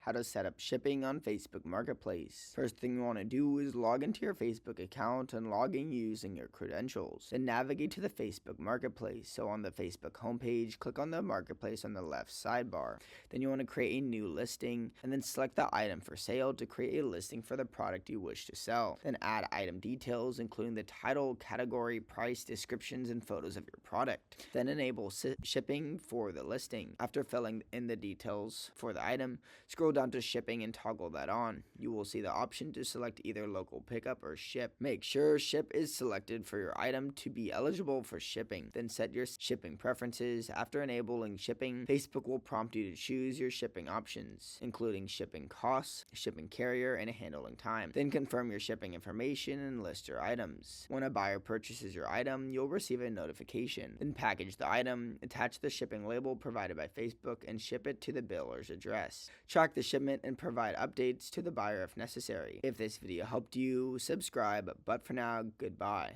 how to set up shipping on Facebook Marketplace. First thing you want to do is log into your Facebook account and log in using your credentials. Then navigate to the Facebook Marketplace. So on the Facebook homepage, click on the Marketplace on the left sidebar. Then you want to create a new listing and then select the item for sale to create a listing for the product you wish to sell. Then add item details including the title, category, price, descriptions, and photos of your product. Then enable shipping for the listing. After filling in the details for the item, scroll down to shipping and toggle that on. You will see the option to select either local pickup or ship. Make sure ship is selected for your item to be eligible for shipping. Then set your shipping preferences. After enabling shipping, Facebook will prompt you to choose your shipping options, including shipping costs, shipping carrier, and handling time. Then confirm your shipping information and list your items. When a buyer purchases your item, you'll receive a notification. Then package the item, attach the shipping label provided by Facebook, and ship it to the biller's address. Track the shipment and provide updates to the buyer if necessary. If this video helped you, subscribe, but for now, goodbye.